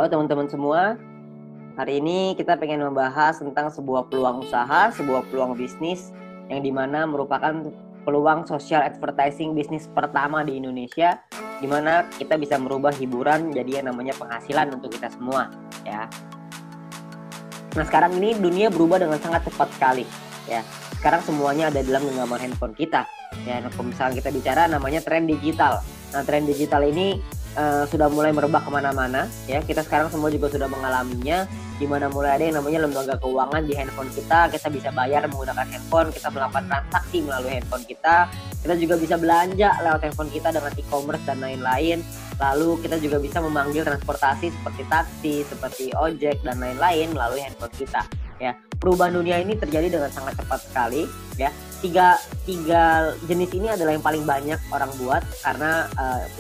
Halo teman-teman semua, hari ini kita pengen membahas tentang sebuah peluang usaha, sebuah peluang bisnis yang dimana merupakan peluang social advertising bisnis pertama di Indonesia, dimana kita bisa merubah hiburan jadi yang namanya penghasilan untuk kita semua, ya. Nah sekarang ini dunia berubah dengan sangat cepat sekali, ya. Sekarang semuanya ada dalam genggaman handphone kita, ya. Nah, kalau misalnya kita bicara namanya tren digital. Nah tren digital ini sudah mulai merebak kemana-mana, ya. Kita sekarang semua juga sudah mengalaminya, di mana mulai ada yang namanya lembaga keuangan di handphone kita. Kita bisa bayar menggunakan handphone, kita melakukan transaksi melalui handphone kita juga bisa belanja lewat handphone kita dengan e-commerce dan lain-lain. Lalu kita juga bisa memanggil transportasi seperti taksi, seperti ojek dan lain-lain melalui handphone kita, ya. Perubahan dunia ini terjadi dengan sangat cepat sekali, ya. Tiga jenis ini adalah yang paling banyak orang buat karena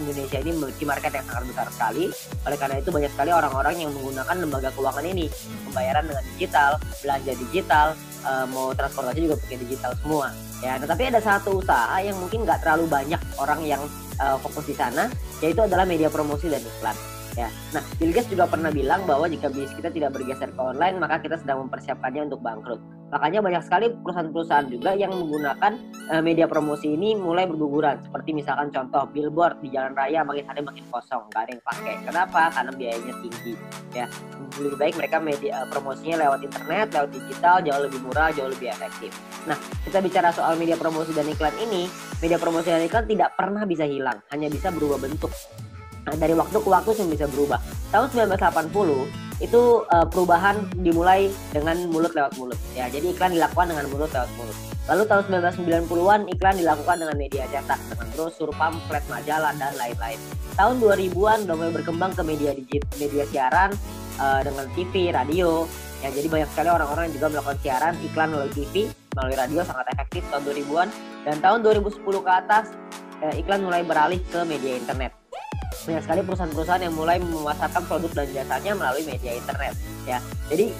Indonesia ini memiliki market yang sangat besar sekali. Oleh karena itu banyak sekali orang-orang yang menggunakan lembaga keuangan ini, pembayaran dengan digital, belanja digital, mau transportasi juga pakai digital semua, ya. Nah, tapi ada satu usaha yang mungkin nggak terlalu banyak orang yang fokus di sana, yaitu adalah media promosi dan iklan, ya. Nah, Bill Gates juga pernah bilang bahwa jika bisnis kita tidak bergeser ke online, maka kita sedang mempersiapkannya untuk bangkrut. Makanya banyak sekali perusahaan-perusahaan juga yang menggunakan media promosi ini mulai berguguran. Seperti misalkan contoh billboard di jalan raya makin hari makin kosong, nggak ada yang pakai. Kenapa? Karena biayanya tinggi, ya. Lebih baik mereka media promosinya lewat internet, lewat digital, jauh lebih murah, jauh lebih efektif. Nah, kita bicara soal media promosi dan iklan ini, media promosi dan iklan tidak pernah bisa hilang, hanya bisa berubah bentuk. Nah, dari waktu ke waktu yang bisa berubah. Tahun 1980 itu perubahan dimulai dengan mulut lewat mulut, ya. Jadi iklan dilakukan dengan mulut lewat mulut. Lalu tahun 1990-an iklan dilakukan dengan media cetak, dengan brosur, pamflet, majalah dan lain-lain. Tahun 2000-an udah mulai berkembang ke media siaran dengan TV, radio. Ya, jadi banyak sekali orang-orang yang juga melakukan siaran iklan melalui TV, melalui radio sangat efektif tahun 2000-an, dan tahun 2010 ke atas iklan mulai beralih ke media internet. Banyak sekali perusahaan-perusahaan yang mulai memasarkan produk dan jasanya melalui media internet, ya. Jadi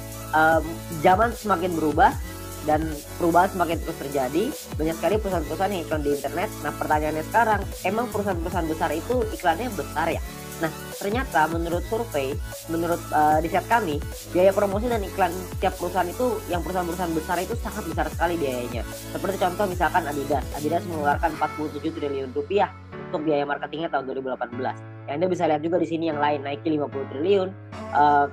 zaman semakin berubah dan perubahan semakin terus terjadi. Banyak sekali perusahaan-perusahaan yang iklan di internet. Nah, pertanyaannya sekarang, emang perusahaan-perusahaan besar itu iklannya besar ya? Nah, ternyata menurut survei, menurut riset kami, biaya promosi dan iklan setiap perusahaan itu, yang perusahaan-perusahaan besar itu sangat besar sekali biayanya. Seperti contoh misalkan Adidas mengeluarkan 47 triliun rupiah untuk biaya marketingnya tahun 2018. Ya, Anda bisa lihat juga di sini yang lain, Nike 50 triliun,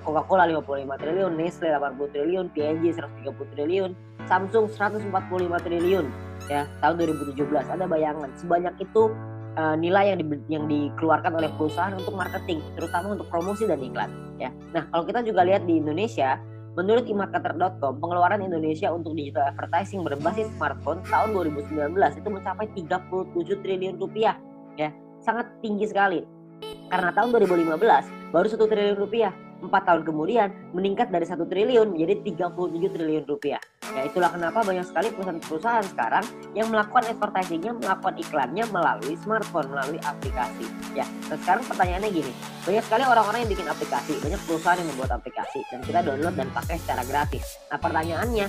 Coca-Cola 55 triliun, Nestle 80 triliun, P&G 130 triliun, Samsung 145 triliun, ya, tahun 2017. Ada bayangan sebanyak itu nilai yang dikeluarkan oleh perusahaan untuk marketing, terutama untuk promosi dan iklan, ya. Nah, kalau kita juga lihat di Indonesia, menurut emarketer.com, pengeluaran Indonesia untuk digital advertising berbasis smartphone tahun 2019 itu mencapai 37 triliun rupiah, ya. Sangat tinggi sekali. Karena tahun 2015 baru 1 triliun rupiah. 4 tahun kemudian meningkat dari 1 triliun menjadi 37 triliun rupiah. Ya, itulah kenapa banyak sekali perusahaan-perusahaan sekarang yang melakukan advertisingnya, melakukan iklannya melalui smartphone, melalui aplikasi. Ya, nah sekarang pertanyaannya gini, banyak sekali orang-orang yang bikin aplikasi, banyak perusahaan yang membuat aplikasi, dan kita download dan pakai secara gratis. Nah, pertanyaannya,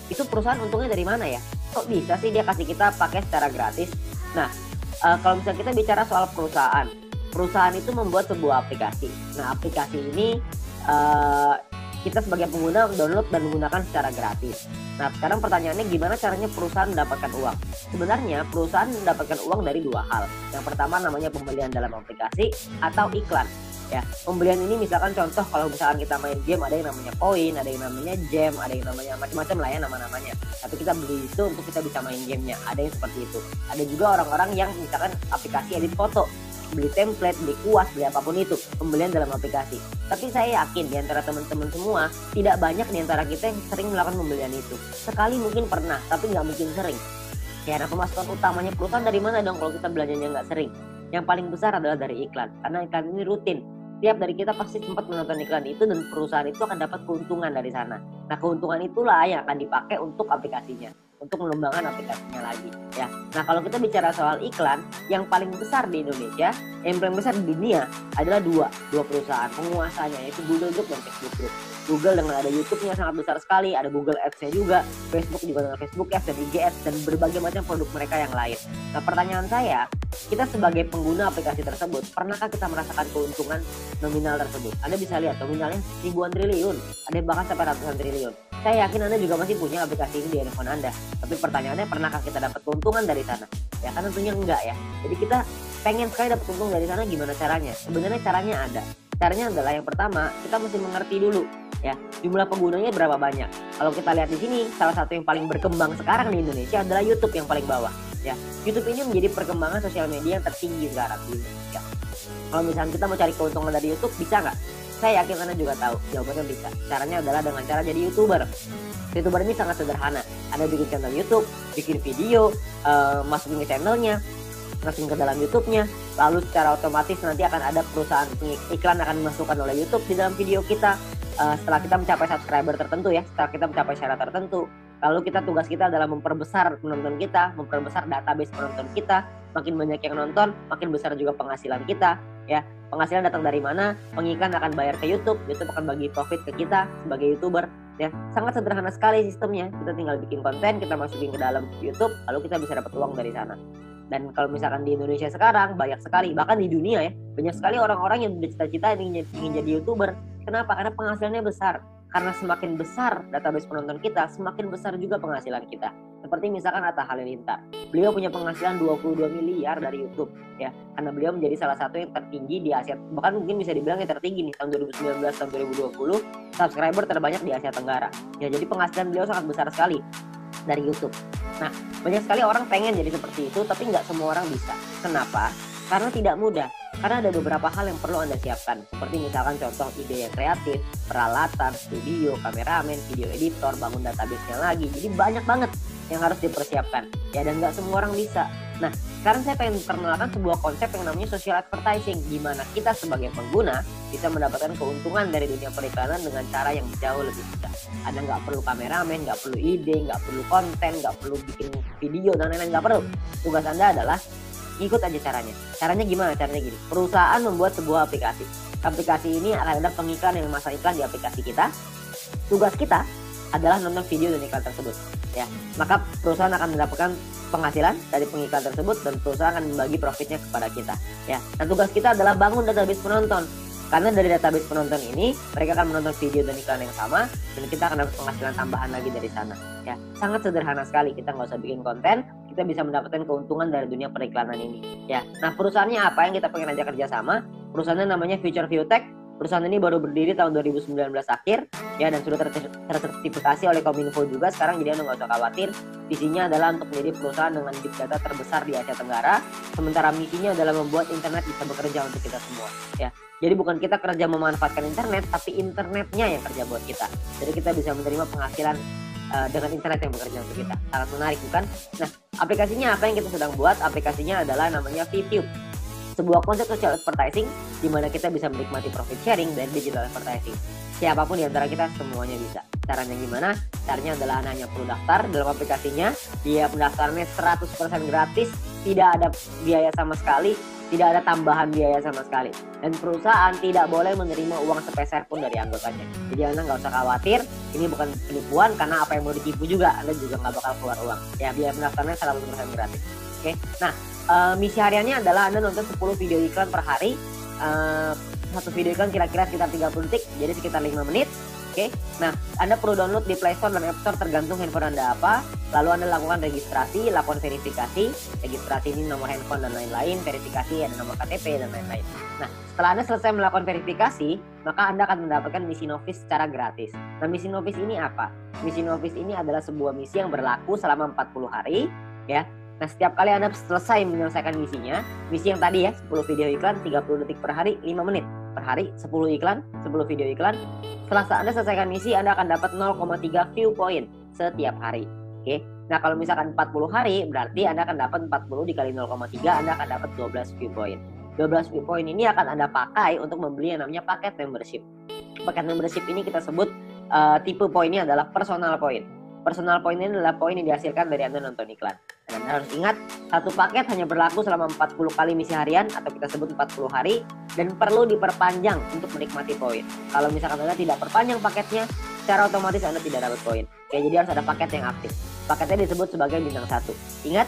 itu perusahaan untungnya dari mana ya? Kok bisa sih dia kasih kita pakai secara gratis? Nah, kalau misalnya kita bicara soal perusahaan itu membuat sebuah aplikasi. Nah, aplikasi ini kita sebagai pengguna download dan menggunakan secara gratis. Nah, sekarang pertanyaannya gimana caranya perusahaan mendapatkan uang? Sebenarnya perusahaan mendapatkan uang dari dua hal. Yang pertama namanya pembelian dalam aplikasi atau iklan. Ya, pembelian ini misalkan contoh kalau misalkan kita main game, ada yang namanya poin, ada yang namanya gem, ada yang namanya macam-macam lah ya nama-namanya. Tapi kita beli itu untuk kita bisa main gamenya. Ada yang seperti itu. Ada juga orang-orang yang misalkan aplikasi edit foto, beli template, beli kuas, beli apapun itu, pembelian dalam aplikasi. Tapi saya yakin di antara teman-teman semua, tidak banyak di antara kita yang sering melakukan pembelian itu. Sekali mungkin pernah, tapi nggak mungkin sering. Ya, nah pemasukan utamanya perusahaan dari mana dong kalau kita belanjanya nggak sering? Yang paling besar adalah dari iklan, karena iklan ini rutin. Tiap dari kita pasti sempat menonton iklan itu dan perusahaan itu akan dapat keuntungan dari sana. Nah, keuntungan itulah yang akan dipakai untuk aplikasinya, untuk mengembangkan aplikasinya lagi, ya. Nah, kalau kita bicara soal iklan, yang paling besar di Indonesia, yang paling besar di dunia adalah dua perusahaan penguasanya, yaitu Google Group dan Facebook Group. Google dengan ada YouTube-nya sangat besar sekali, ada Google Ads-nya juga, Facebook juga dengan Facebook Ads dan IG Ads dan berbagai macam produk mereka yang lain. Nah, pertanyaan saya, kita sebagai pengguna aplikasi tersebut, pernahkah kita merasakan keuntungan nominal tersebut? Anda bisa lihat nominalnya ribuan triliun, ada yang bahkan sampai ratusan triliun. Saya yakin Anda juga masih punya aplikasi ini di handphone Anda. Tapi pertanyaannya, pernahkah kita dapat keuntungan dari sana? Ya kan tentunya enggak ya. Jadi kita pengen sekali dapat untung dari sana, gimana caranya? Sebenarnya caranya ada. Caranya adalah yang pertama, kita mesti mengerti dulu ya jumlah penggunanya berapa banyak. Kalau kita lihat di sini, salah satu yang paling berkembang sekarang di Indonesia adalah YouTube yang paling bawah. Ya, YouTube ini menjadi perkembangan sosial media yang tertinggi sekarang di Indonesia. Kalau misalnya kita mau cari keuntungan dari YouTube, bisa nggak? Saya yakin Anda juga tahu, jawabannya bisa. Caranya adalah dengan cara jadi YouTuber. YouTuber ini sangat sederhana. Anda bikin channel YouTube, bikin video, masukin ke channelnya, masukin ke dalam YouTube-nya, lalu secara otomatis nanti akan ada perusahaan iklan akan dimasukkan oleh YouTube di dalam video kita. Setelah kita mencapai subscriber tertentu ya, setelah kita mencapai syarat tertentu, lalu tugas kita adalah memperbesar penonton kita, memperbesar database penonton kita. Makin banyak yang nonton, makin besar juga penghasilan kita ya. Penghasilan datang dari mana? Pengiklan akan bayar ke YouTube, YouTube akan bagi profit ke kita sebagai YouTuber ya. Sangat sederhana sekali sistemnya. Kita tinggal bikin konten, kita masukin ke dalam YouTube, lalu kita bisa dapat uang dari sana. Dan kalau misalkan di Indonesia sekarang banyak sekali, bahkan di dunia ya, banyak sekali orang-orang yang bercita-cita ingin jadi YouTuber. Kenapa? Karena penghasilannya besar. Karena semakin besar database penonton kita, semakin besar juga penghasilan kita. Seperti misalkan Atta Halilintar. Beliau punya penghasilan 22 miliar dari YouTube ya. Karena beliau menjadi salah satu yang tertinggi di Asia, bahkan mungkin bisa dibilang yang tertinggi nih tahun 2019 tahun 2020, subscriber terbanyak di Asia Tenggara. Ya, jadi penghasilan beliau sangat besar sekali dari YouTube. Nah, banyak sekali orang pengen jadi seperti itu, tapi nggak semua orang bisa. Kenapa? Karena tidak mudah. Karena ada beberapa hal yang perlu Anda siapkan. Seperti misalkan contoh ide yang kreatif, peralatan, studio, kameramen, video editor, bangun database-nya lagi. Jadi banyak banget yang harus dipersiapkan. Ya, dan nggak semua orang bisa. Nah, sekarang saya pengen perkenalkan sebuah konsep yang namanya social advertising, di mana kita sebagai pengguna bisa mendapatkan keuntungan dari dunia periklanan dengan cara yang jauh lebih mudah. Anda nggak perlu kameramen, nggak perlu ide, nggak perlu konten, nggak perlu bikin video dan lain-lain, nggak perlu. Tugas Anda adalah ikut aja caranya. Caranya gimana? Caranya gini. Perusahaan membuat sebuah aplikasi. Aplikasi ini akan ada pengiklan yang memasang iklan di aplikasi kita. Tugas kita adalah nonton video dan iklan tersebut. Ya, maka perusahaan akan mendapatkan penghasilan dari pengiklan tersebut dan perusahaan akan membagi profitnya kepada kita. Ya, dan tugas kita adalah bangun database penonton. Karena dari database penonton ini mereka akan menonton video dan iklan yang sama dan kita akan dapat penghasilan tambahan lagi dari sana. Ya, sangat sederhana sekali. Kita nggak usah bikin konten, kita bisa mendapatkan keuntungan dari dunia periklanan ini. Ya, nah perusahaannya apa yang kita pengen ajak kerjasama? Perusahaannya namanya Future View Tech. Perusahaan ini baru berdiri tahun 2019 akhir ya, dan sudah tersertifikasi oleh Kominfo juga sekarang, jadi Anda nggak usah khawatir. Visinya adalah untuk menjadi perusahaan dengan big data terbesar di Asia Tenggara, sementara misinya adalah membuat internet bisa bekerja untuk kita semua ya. Jadi bukan kita kerja memanfaatkan internet, tapi internetnya yang kerja buat kita. Jadi kita bisa menerima penghasilan dengan internet yang bekerja untuk kita. Sangat menarik bukan? Nah, aplikasinya apa yang kita sedang buat? Aplikasinya adalah namanya VTube. Sebuah konsep social advertising di mana kita bisa menikmati profit sharing dari digital advertising. Siapapun di antara kita semuanya bisa. Caranya gimana? Caranya adalah Anda hanya perlu daftar dalam aplikasinya. Dia pendaftarannya 100% gratis, tidak ada biaya sama sekali, tidak ada tambahan biaya sama sekali. Dan perusahaan tidak boleh menerima uang sepeser pun dari anggotanya. Jadi Anda nggak usah khawatir, ini bukan penipuan karena apa yang mau ditipu juga Anda juga nggak bakal keluar uang. Ya, biaya pendaftarannya 100% gratis. Oke, nah misi hariannya adalah Anda nonton 10 video iklan per hari. Satu video iklan kira-kira sekitar 30 detik, jadi sekitar 5 menit. Oke, nah Anda perlu download di Play Store dan App Store tergantung handphone Anda apa. Lalu Anda lakukan registrasi, lakukan verifikasi. Registrasi ini nomor handphone dan lain-lain, verifikasi ada nomor KTP dan lain-lain. Nah, setelah Anda selesai melakukan verifikasi, maka Anda akan mendapatkan misi novis secara gratis. Nah, misi novis ini apa? Misi novis ini adalah sebuah misi yang berlaku selama 40 hari ya. Nah, setiap kali Anda selesai menyelesaikan misinya, misi yang tadi ya, 10 video iklan, 30 detik per hari, 5 menit per hari, 10 iklan, 10 video iklan. Setelah Anda selesaikan misi, Anda akan dapat 0,3 view point setiap hari. Oke. Nah, kalau misalkan 40 hari, berarti Anda akan dapat 40 dikali 0,3, Anda akan dapat 12 view point. 12 view point ini akan Anda pakai untuk membeli yang namanya paket membership. Paket membership ini kita sebut tipe poinnya adalah personal point. Personal point ini adalah poin yang dihasilkan dari Anda nonton iklan. Dan harus ingat, satu paket hanya berlaku selama 40 kali misi harian atau kita sebut 40 hari dan perlu diperpanjang untuk menikmati poin. Kalau misalkan Anda tidak perpanjang paketnya, secara otomatis Anda tidak dapat poin. Oke, jadi harus ada paket yang aktif. Paketnya disebut sebagai bintang 1. Ingat,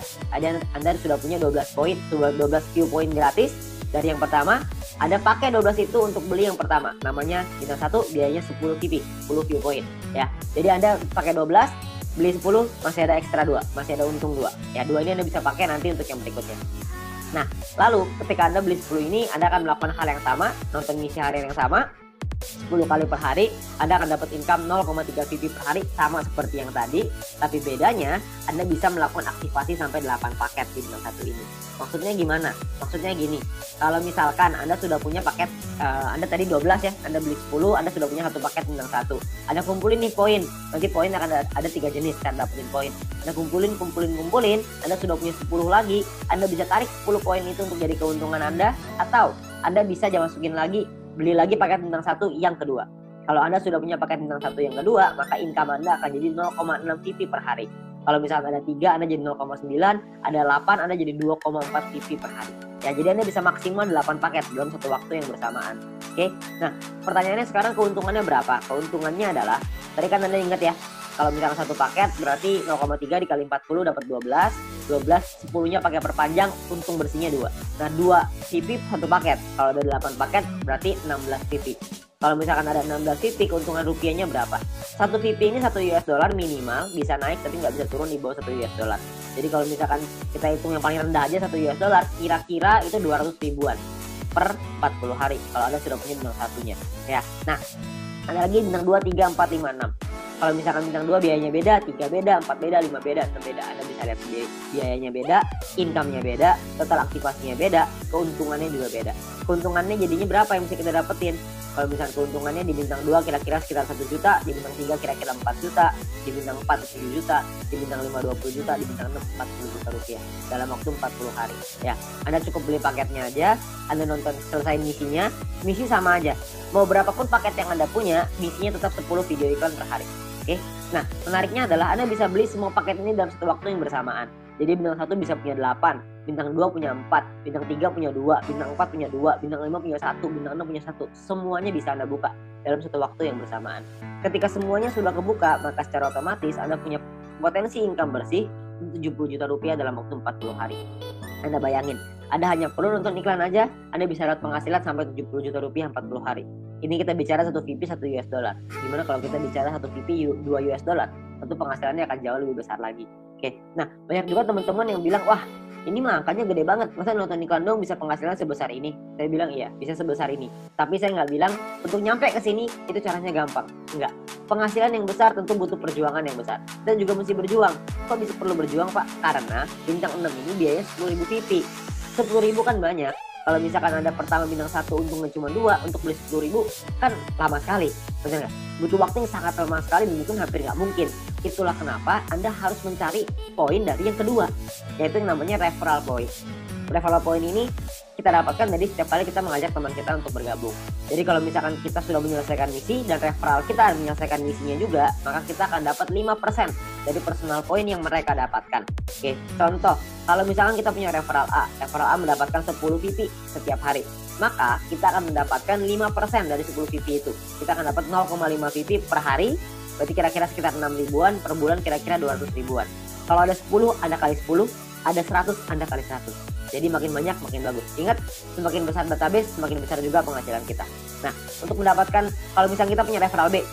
Anda sudah punya 12 poin, 12 view poin gratis. Dari yang pertama, ada pakai 12 itu untuk beli yang pertama. Namanya bintang 1, biayanya 10 VP, 10 view point ya. Jadi Anda pakai 12, beli 10, masih ada ekstra 2, masih ada untung 2. Ya, 2 ini Anda bisa pakai nanti untuk yang berikutnya. Nah, lalu ketika Anda beli 10 ini, Anda akan melakukan hal yang sama, nonton misi harian yang sama, 10 kali per hari, Anda akan dapat income 0,3 VP per hari, sama seperti yang tadi. Tapi bedanya, Anda bisa melakukan aktivasi sampai 8 paket di bintang 1 ini. Maksudnya gimana? Maksudnya gini, kalau misalkan Anda sudah punya paket, Anda tadi 12 ya, Anda beli 10, Anda sudah punya satu paket bintang 1. Anda kumpulin nih poin, nanti poin akan ada 3 jenis kan dapetin poin. Anda kumpulin, Anda sudah punya 10 lagi, Anda bisa tarik 10 poin itu untuk jadi keuntungan Anda, atau Anda bisa masukin lagi, beli lagi paket bintang 1 yang kedua. Kalau Anda sudah punya paket bintang 1 yang kedua, maka income Anda akan jadi 0,6 VP per hari. Kalau misalnya ada 3, Anda jadi 0,9, ada 8, Anda jadi 2,4 VP per hari. Ya, jadi Anda bisa maksimal 8 paket dalam satu waktu yang bersamaan. Oke, nah pertanyaannya sekarang keuntungannya berapa? Keuntungannya adalah, tadi kan Anda ingat ya, kalau misalnya satu paket berarti 0,3 dikali 40 dapat 12, 10-nya pakai perpanjang, untung bersihnya 2. Nah, 2 VP satu paket. Kalau ada 8 paket berarti 16 VP. Kalau misalkan ada 16 VP, keuntungan rupiahnya berapa? Satu VP ini 1 US dollar minimal, bisa naik tapi nggak bisa turun di bawah 1 US dollar. Jadi kalau misalkan kita hitung yang paling rendah aja 1 US dollar, kira-kira itu 200 ribuan per 40 hari kalau Anda sudah punya bintang satunya. Ya. Nah, ada lagi bintang 2, 3, 4, 5, 6. Kalau misalkan bintang 2 biayanya beda, 3 beda, 4 beda, 5 beda, 6 beda. Anda bisa lihat biayanya beda, income-nya beda, total aktivasinya beda, keuntungannya juga beda. Keuntungannya jadinya berapa yang bisa kita dapetin? Kalau misalkan keuntungannya di bintang 2 kira-kira sekitar 1 juta, di bintang 3 kira-kira 4 juta, di bintang 4 7 juta, di bintang 5 20 juta, di bintang 6 40 juta rupiah dalam waktu 40 hari. Ya, Anda cukup beli paketnya aja, Anda nonton selesai misinya, misi sama aja. Mau berapapun paket yang Anda punya, misinya tetap 10 video iklan per hari. Oke, nah menariknya adalah Anda bisa beli semua paket ini dalam satu waktu yang bersamaan. Jadi bintang 1 bisa punya 8, bintang 2 punya 4, bintang 3 punya 2, bintang 4 punya 2, bintang 5 punya 1, bintang 6 punya 1. Semuanya bisa Anda buka dalam satu waktu yang bersamaan. Ketika semuanya sudah kebuka, maka secara otomatis Anda punya potensi income bersih 70 juta rupiah dalam waktu 40 hari. Anda bayangin, Anda hanya perlu nonton iklan aja, Anda bisa dapat penghasilan sampai 70 juta rupiah 40 hari. Ini kita bicara 1 VP 1 US dollar. Gimana kalau kita bicara 1 VP 2 US dollar? Tentu penghasilannya akan jauh lebih besar lagi. Oke, nah banyak juga teman-teman yang bilang, wah ini mah angkanya gede banget, masa nonton iklan dong bisa penghasilan sebesar ini? Saya bilang iya, bisa sebesar ini. Tapi saya nggak bilang untuk nyampe ke sini itu caranya gampang. Enggak. Penghasilan yang besar tentu butuh perjuangan yang besar. Dan juga mesti berjuang. Kok bisa perlu berjuang, Pak? Karena bintang 6 ini biayanya 10.000 VP. 10.000 kan banyak. Kalau misalkan Anda pertama bintang 1 untungnya cuma 2, untuk beli 10.000 kan lama sekali, benar nggak? Butuh waktu yang sangat lama sekali dan mungkin hampir nggak mungkin. Itulah kenapa Anda harus mencari poin dari yang kedua, yaitu yang namanya referral point. Referral point ini kita dapatkan dari setiap kali kita mengajak teman kita untuk bergabung. Jadi kalau misalkan kita sudah menyelesaikan misi dan referral kita menyelesaikan misinya juga, maka kita akan dapat 5% dari personal point yang mereka dapatkan. Oke, contoh, kalau misalkan kita punya referral A mendapatkan 10 VP setiap hari, maka kita akan mendapatkan 5% dari 10 VP itu. Kita akan dapat 0,5 VP per hari, berarti kira-kira sekitar 6 ribuan, per bulan kira-kira 200 ribuan. Kalau ada 10, Anda kali 10, ada 100, Anda kali 100. Jadi makin banyak makin bagus. Ingat, semakin besar database, semakin besar juga penghasilan kita. Nah, untuk mendapatkan, kalau misalnya kita punya referral B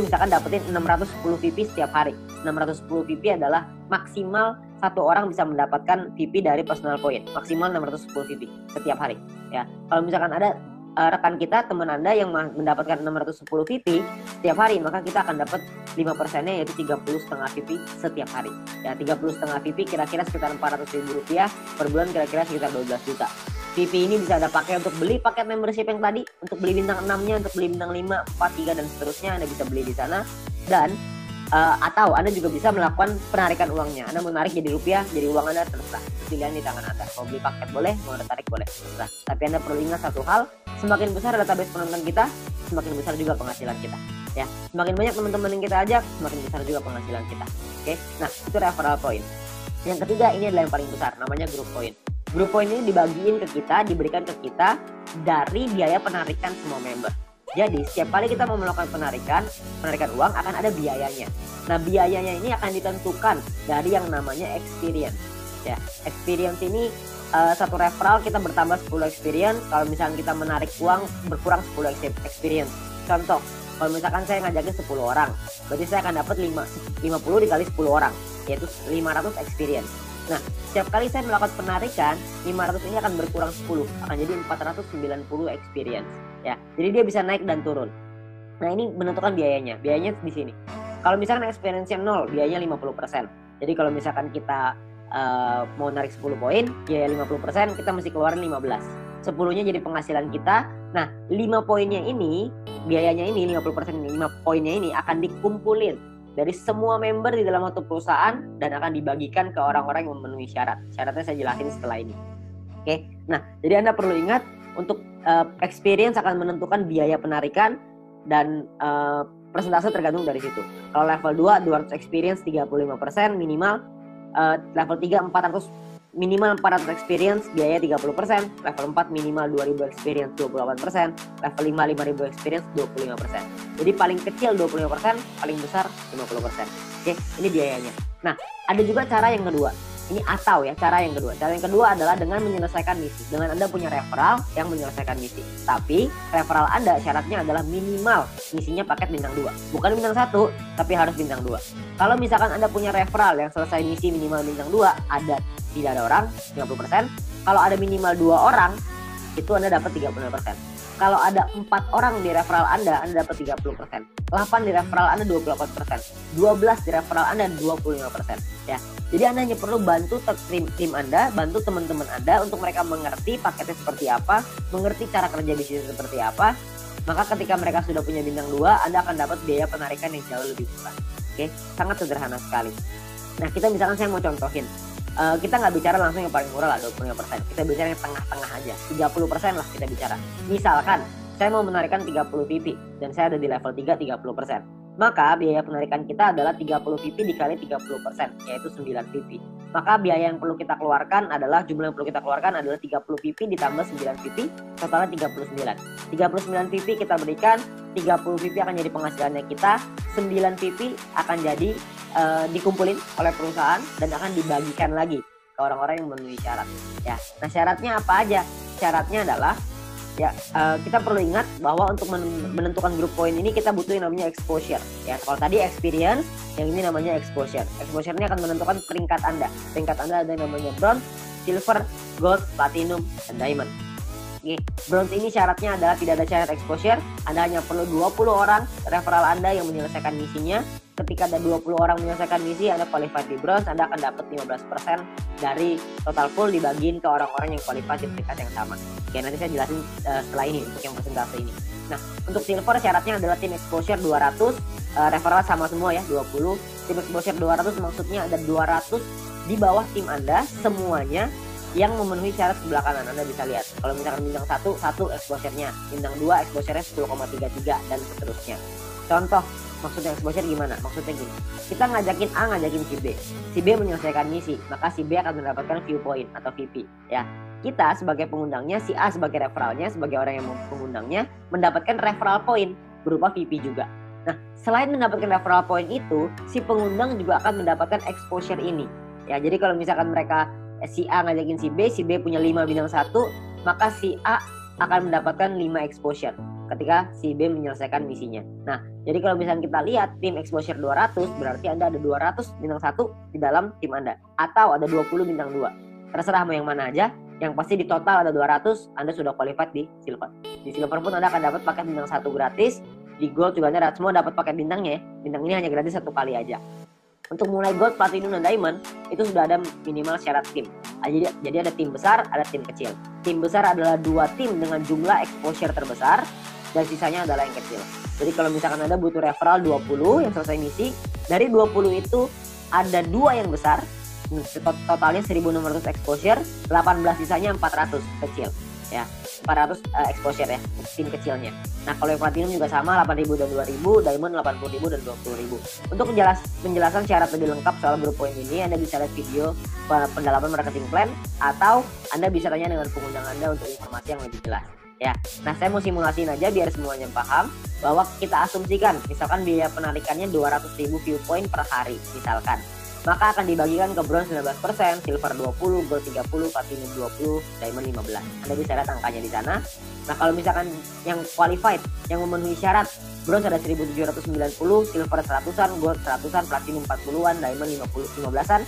misalkan dapetin 610 VP setiap hari. 610 VP adalah maksimal satu orang bisa mendapatkan VP dari personal point. Maksimal 610 VP setiap hari. Ya, kalau misalkan ada rekan kita, teman Anda yang mendapatkan 610 VP setiap hari, maka kita akan dapat 5%-nya yaitu 30,5 VP setiap hari. Ya, 30,5 VP kira-kira sekitar 400 ribu rupiah per bulan, kira-kira sekitar 12 juta. VP ini bisa Anda pakai untuk beli paket membership yang tadi, untuk beli bintang 6-nya, untuk beli bintang 5, 4, 3 dan seterusnya Anda bisa beli di sana. Dan atau Anda juga bisa melakukan penarikan uangnya. Anda menarik jadi rupiah, jadi uang Anda, terserah. Pilihan di tangan Anda. Mau beli paket boleh, mau Anda tarik boleh, terserah. Tapi Anda perlu ingat satu hal, semakin besar database penonton kita, semakin besar juga penghasilan kita. Ya, semakin banyak teman-teman yang kita ajak, semakin besar juga penghasilan kita. Oke, nah itu referral point. Yang ketiga, ini adalah yang paling besar, namanya group point. Group point ini dibagiin ke kita, diberikan ke kita dari biaya penarikan semua member. Jadi setiap kali kita mau melakukan penarikan uang akan ada biayanya. Nah, biayanya ini akan ditentukan dari yang namanya experience. Ya, experience ini satu referral kita bertambah 10 experience. Kalau misalkan kita menarik uang berkurang 10 experience. Contoh, kalau misalkan saya ngajakin 10 orang, berarti saya akan dapat 50 dikali 10 orang, yaitu 500 experience. Nah, setiap kali saya melakukan penarikan, 500 ini akan berkurang 10, akan jadi 490 experience. Ya, jadi dia bisa naik dan turun. Nah, ini menentukan biayanya. Biayanya di sini. Kalau misalkan experience-nya 0, biayanya 50%. Jadi kalau misalkan kita mau narik 10 poin, biaya 50%, kita mesti keluarin 15. 10-nya jadi penghasilan kita. Nah, 5 poinnya ini, biayanya ini 50%, 5 poinnya ini akan dikumpulin dari semua member di dalam satu perusahaan dan akan dibagikan ke orang-orang yang memenuhi syarat. Syaratnya saya jelasin setelah ini. Oke. Nah, jadi Anda perlu ingat untuk experience akan menentukan biaya penarikan dan persentase tergantung dari situ. Kalau level 2 200 experience 35% minimal, level 3 minimal 400 experience biaya 30%, level 4 minimal 2000 experience 28%, level 5 5000 experience 25%. Jadi paling kecil 25%, paling besar 50%. Oke, ini biayanya. Nah, ada juga cara yang kedua. Ini atau ya, cara yang kedua. Cara yang kedua adalah dengan menyelesaikan misi. Dengan Anda punya referral yang menyelesaikan misi. Tapi referral Anda syaratnya adalah minimal misinya paket bintang 2. Bukan bintang 1, tapi harus bintang 2. Kalau misalkan Anda punya referral yang selesai misi minimal bintang 2, tidak ada orang, 50%. Kalau ada minimal 2 orang, itu Anda dapat 30%. Kalau ada 4 orang di referral Anda dapat 30%. 8 di referral Anda 28%. 12 di referral Anda 25%. Ya. Jadi Anda hanya perlu bantu tim Anda, bantu teman-teman Anda untuk mereka mengerti paketnya seperti apa, mengerti cara kerja bisnis seperti apa. Maka ketika mereka sudah punya bintang 2, Anda akan dapat biaya penarikan yang jauh lebih murah. Oke, sangat sederhana sekali. Nah, kita misalkan saya mau contohin. Kita nggak bicara langsung yang paling murah lah 25%. Kita bicara yang tengah-tengah aja, 30% lah kita bicara. Misalkan saya mau menarikan 30 PP dan saya ada di level 3 30%. Maka biaya penarikan kita adalah 30 PP dikali 30%, yaitu 9 PP. Maka biaya yang perlu kita keluarkan adalah, jumlah yang perlu kita keluarkan adalah 30 PP ditambah 9 PP, totalnya 39. 39 PP kita berikan, 30 PP akan jadi penghasilannya kita, 9 PP akan jadi dikumpulin oleh perusahaan dan akan dibagikan lagi ke orang-orang yang memenuhi syarat. Ya, nah syaratnya apa aja? Syaratnya adalah kita perlu ingat bahwa untuk menentukan group point ini kita butuh yang namanya exposure. Ya, kalau tadi experience, yang ini namanya exposure. Exposure ini akan menentukan peringkat Anda. Peringkat Anda ada yang namanya bronze, silver, gold, platinum, dan diamond. Oke, bronze ini syaratnya adalah tidak ada syarat exposure. Anda hanya perlu 20 orang referral Anda yang menyelesaikan misinya. Ketika ada 20 orang menyelesaikan misi, Anda qualified di bronze, Anda akan dapat 15% dari total full dibagiin ke orang-orang yang qualified di peringkat yang sama. Oke, nanti saya jelasin setelah ini untuk yang persentase ini. Nah, untuk silver syaratnya adalah tim exposure 200, referral sama semua ya, 20. Tim exposure 200 maksudnya ada 200 di bawah tim Anda semuanya yang memenuhi syarat sebelah kanan. Anda bisa lihat. Kalau misalkan bintang 1 exposure-nya, bintang 2 exposure-nya 10,33 dan seterusnya. Contoh, maksudnya exposure gimana? Maksudnya gini, kita ngajakin A, ngajakin si B. Si B menyelesaikan misi, maka si B akan mendapatkan view point atau VP. Ya, kita sebagai pengundangnya, si A sebagai referralnya, sebagai orang yang mengundangnya, mendapatkan referral point berupa VP juga. Nah, selain mendapatkan referral point itu, si pengundang juga akan mendapatkan exposure ini. Ya, jadi kalau misalkan mereka si A ngajakin si B punya 5 bintang 1, maka si A akan mendapatkan 5 exposure ketika si B menyelesaikan misinya. Nah, jadi kalau misalnya kita lihat tim exposure 200, berarti Anda ada 200 bintang 1 di dalam tim Anda. Atau ada 20 bintang 2. Terserah mau yang mana aja. Yang pasti di total ada 200, Anda sudah qualified di silver. Di silver pun Anda akan dapat paket bintang 1 gratis. Di gold juga Anda semua dapat paket bintangnya ya. Bintang ini hanya gratis 1 kali aja. Untuk mulai gold, platinum, dan diamond, itu sudah ada minimal syarat tim. Jadi ada tim besar, ada tim kecil. Tim besar adalah 2 tim dengan jumlah exposure terbesar, dan sisanya adalah yang kecil. Jadi kalau misalkan Anda butuh referral 20 yang selesai misi, dari 20 itu ada 2 yang besar, totalnya 1.600 exposure, 18 sisanya 400 kecil. Ya. exposure ya untuk tim kecilnya. Nah kalau yang platinum juga sama 8.000 dan 2.000, diamond 80.000 dan 20.000. Untuk penjelasan syarat lebih lengkap soal grup poin ini, Anda bisa lihat video pendalaman marketing plan atau Anda bisa tanya dengan pengundang Anda untuk informasi yang lebih jelas. Ya, nah saya mau simulasiin aja biar semuanya paham bahwa kita asumsikan misalkan biaya penarikannya 200.000 view point per hari misalkan, maka akan dibagikan ke bronze 19%, silver 20, gold 30, platinum 20, diamond 15. Anda bisa lihat angkanya di sana. Nah kalau misalkan yang qualified, yang memenuhi syarat, bronze ada 1.790, silver 100-an, gold 100-an, platinum 40-an, diamond 15-an,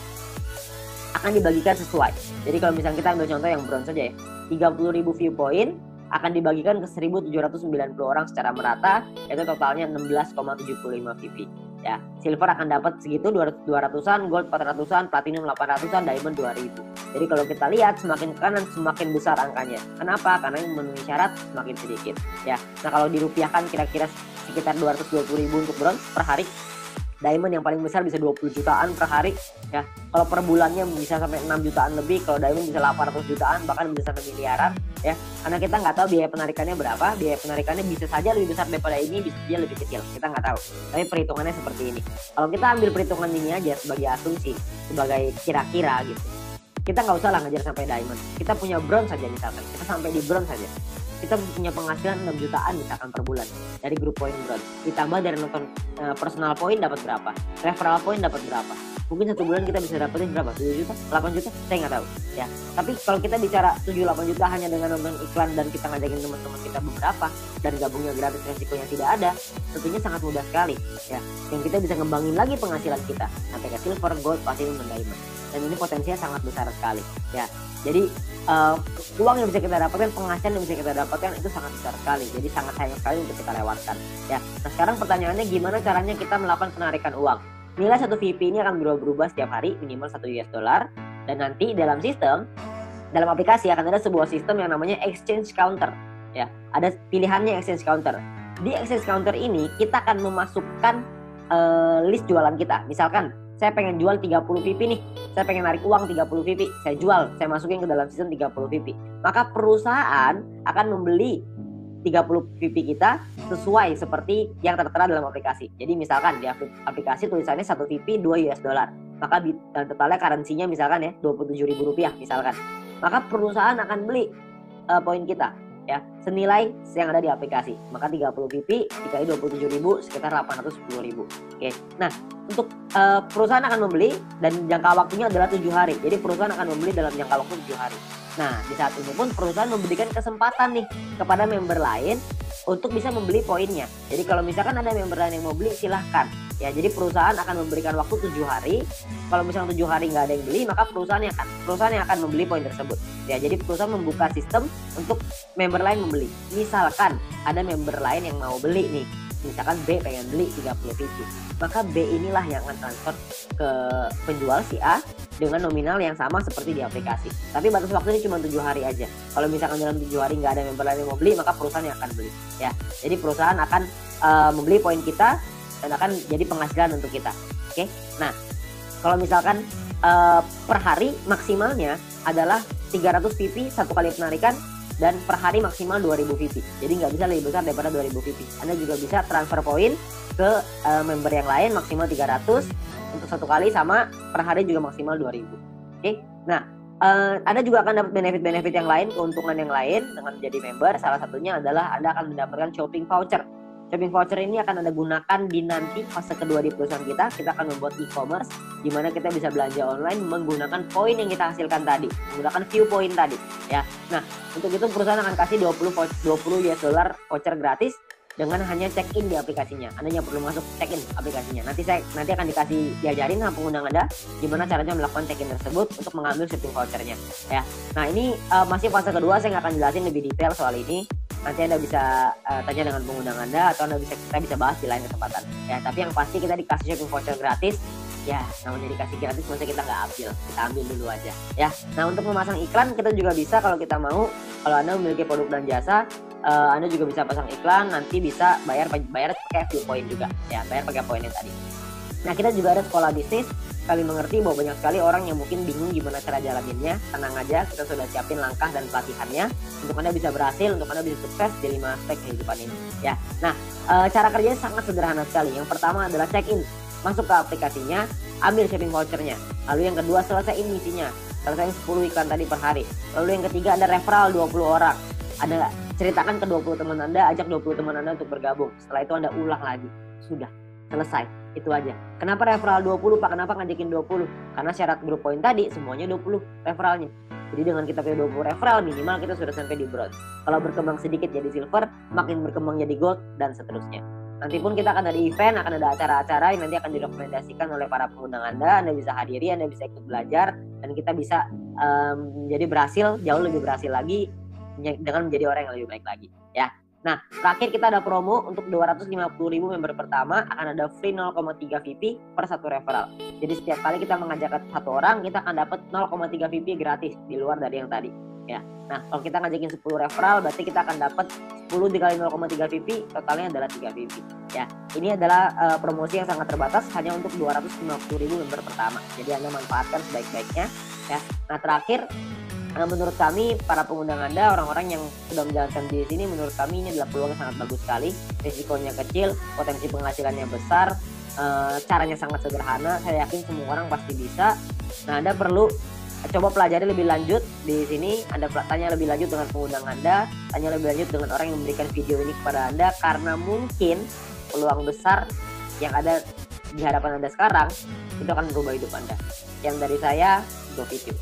akan dibagikan sesuai. Jadi kalau misalkan kita ambil contoh yang bronze saja ya, 30.000 view point akan dibagikan ke 1.790 orang secara merata, yaitu totalnya 16,75 VP. Ya, silver akan dapat segitu 200-an, gold 400-an, platinum 800-an, diamond 2.000. Jadi kalau kita lihat semakin ke kanan semakin besar angkanya. Kenapa? Karena yang memenuhi syarat semakin sedikit. Ya, nah kalau dirupiahkan kira-kira sekitar 220.000 untuk bronze per hari. Diamond yang paling besar bisa 20 jutaan per hari ya. Kalau per bulannya bisa sampai 6 jutaan lebih, kalau diamond bisa 800 jutaan, bahkan bisa sampai miliaran ya. Karena kita nggak tahu biaya penarikannya berapa. Biaya penarikannya bisa saja lebih besar daripada ini, bisa saja lebih kecil. Kita nggak tahu. Tapi perhitungannya seperti ini. Kalau kita ambil perhitungan ini aja sebagai asumsi, sebagai kira-kira gitu. Kita nggak usah lah ngejar sampai diamond. Kita punya bronze saja misalkan. Kita sampai di bronze saja. Kita punya penghasilan 6 jutaan misalkan per bulan dari grup poin bronze. Ditambah dari nonton personal point dapat berapa, referral point dapat berapa. Mungkin satu bulan kita bisa dapetin berapa? 7 juta? 8 juta? Saya nggak tahu ya. Tapi kalau kita bicara 7-8 juta hanya dengan nonton iklan dan kita ngajakin teman-teman kita beberapa dan gabungnya gratis, resikonya tidak ada, tentunya sangat mudah sekali ya. Yang kita bisa ngembangin lagi penghasilan kita sampai ke silver, gold, platinum, dan diamond. Dan ini potensinya sangat besar sekali ya. Jadi uang yang bisa kita dapatkan, penghasilan yang bisa kita dapatkan itu sangat besar sekali. Jadi sangat sayang sekali untuk kita lewatkan ya. Nah sekarang pertanyaannya gimana caranya kita melakukan penarikan uang? Nilai satu VP ini akan berubah setiap hari minimal 1 US dollar, dan nanti dalam aplikasi akan ada sebuah sistem yang namanya exchange counter ya. Ada pilihannya exchange counter. Di exchange counter ini kita akan memasukkan list jualan kita. Misalkan saya pengen jual 30 VP nih, saya pengen narik uang 30 VP, saya jual, saya masukin ke dalam sistem 30 VP. Maka perusahaan akan membeli 30 VP kita sesuai seperti yang tertera dalam aplikasi. Jadi misalkan di aplikasi tulisannya 1 VP 2 US dollar, maka dan totalnya currency-nya misalkan ya 27.000 rupiah misalkan. Maka perusahaan akan beli poin kita ya senilai yang ada di aplikasi. Maka 30 VP dikali 27.000 sekitar 810.000. Oke. Nah, untuk perusahaan akan membeli dan jangka waktunya adalah 7 hari. Jadi perusahaan akan membeli dalam jangka waktu 7 hari. Nah, di saat ini pun perusahaan memberikan kesempatan nih kepada member lain untuk bisa membeli poinnya. Jadi kalau misalkan ada member lain yang mau beli, silahkan. Ya, jadi perusahaan akan memberikan waktu 7 hari. Kalau misalnya 7 hari nggak ada yang beli, maka perusahaan yang akan membeli poin tersebut. Ya, jadi perusahaan membuka sistem untuk member lain membeli. Misalkan ada member lain yang mau beli nih. Misalkan B pengen beli 30 VP. Maka B inilah yang akan transfer ke penjual si A dengan nominal yang sama seperti di aplikasi. Tapi batas waktunya cuma 7 hari aja. Kalau misalkan dalam 7 hari nggak ada member lain yang mau beli, maka perusahaan yang akan beli. Ya, jadi perusahaan akan membeli poin kita dan akan jadi penghasilan untuk kita. Oke. Nah, kalau misalkan per hari maksimalnya adalah 300 VP satu kali penarikan, dan per hari maksimal 2000 VP. Jadi nggak bisa lebih besar daripada 2000 VP. Anda juga bisa transfer poin ke member yang lain maksimal 300 untuk satu kali, sama per hari juga maksimal 2000. Oke. Nah, Anda juga akan dapat benefit-benefit yang lain, keuntungan yang lain dengan menjadi member. Salah satunya adalah Anda akan mendapatkan shopping voucher. Shopping voucher ini akan Anda gunakan di nanti fase kedua di perusahaan kita. Kita akan membuat e-commerce di mana kita bisa belanja online menggunakan poin yang kita hasilkan tadi, menggunakan view point tadi ya. Nah, untuk itu perusahaan akan kasih 20 US dollar voucher gratis dengan hanya check-in di aplikasinya. Anda hanya perlu masuk check-in aplikasinya. Nanti akan diajarin sama pengguna Anda gimana caranya melakukan check-in tersebut untuk mengambil shopping vouchernya ya. Nah, ini masih fase kedua, saya nggak akan jelasin lebih detail soal ini. Nanti Anda bisa tanya dengan pengundang Anda, atau kita bisa bahas di lain kesempatan ya. Tapi yang pasti kita dikasih shopping voucher gratis ya. Namanya dikasih gratis, masa kita nggak ambil, kita ambil dulu aja ya. Nah, untuk memasang iklan kita juga bisa kalau kita mau. Kalau Anda memiliki produk dan jasa, Anda juga bisa pasang iklan, nanti bisa bayar pakai view point juga ya, bayar pakai poin yang tadi. Nah, kita juga ada sekolah bisnis kami mengerti bahwa banyak sekali orang yang mungkin bingung gimana cara jalaninnya. Tenang aja, kita sudah siapin langkah dan pelatihannya untuk Anda bisa berhasil, untuk Anda bisa sukses di 5 aspek kehidupan ini ya. Nah, cara kerjanya sangat sederhana sekali. Yang pertama adalah check-in. Masuk ke aplikasinya, ambil shopping vouchernya. Lalu yang kedua, selesaiin misinya. Selesaiin 10 iklan tadi per hari. Lalu yang ketiga, ada referral 20 orang. Ada ceritakan ke 20 teman Anda, ajak 20 teman Anda untuk bergabung. Setelah itu Anda ulang lagi. Sudah, selesai. Itu aja. Kenapa referral 20 Pak? Kenapa ngajakin 20? Karena syarat grup poin tadi semuanya 20 referralnya. Jadi dengan kita punya 20 referral, minimal kita sudah sampai di bronze. Kalau berkembang sedikit jadi silver, makin berkembang jadi gold, dan seterusnya. Nanti pun kita akan ada event, akan ada acara-acara yang nanti akan direkomendasikan oleh para pengundang Anda. Anda bisa hadiri, Anda bisa ikut belajar, dan kita bisa menjadi berhasil, jauh lebih berhasil lagi dengan menjadi orang yang lebih baik lagi ya. Nah, terakhir kita ada promo untuk 250.000 member pertama akan ada free 0,3 VP per satu referral. Jadi setiap kali kita mengajak satu orang, kita akan dapat 0,3 VP gratis di luar dari yang tadi ya. Nah, kalau kita ngajakin 10 referral berarti kita akan dapat 10 dikali 0,3 VP, totalnya adalah 3 VP ya. Ini adalah promosi yang sangat terbatas hanya untuk 250.000 member pertama. Jadi Anda manfaatkan sebaik-baiknya ya. Nah, terakhir menurut kami para pengundang Anda, orang-orang yang sudah menjalankan bisnis ini, menurut kami ini adalah peluang yang sangat bagus sekali. Risikonya kecil, potensi penghasilannya besar, caranya sangat sederhana. Saya yakin semua orang pasti bisa. Nah, Anda perlu coba pelajari lebih lanjut di sini. Anda tanya lebih lanjut dengan pengundang Anda, tanya lebih lanjut dengan orang yang memberikan video ini kepada Anda, karena mungkin peluang besar yang ada di hadapan Anda sekarang itu akan merubah hidup Anda. Yang dari saya, go video.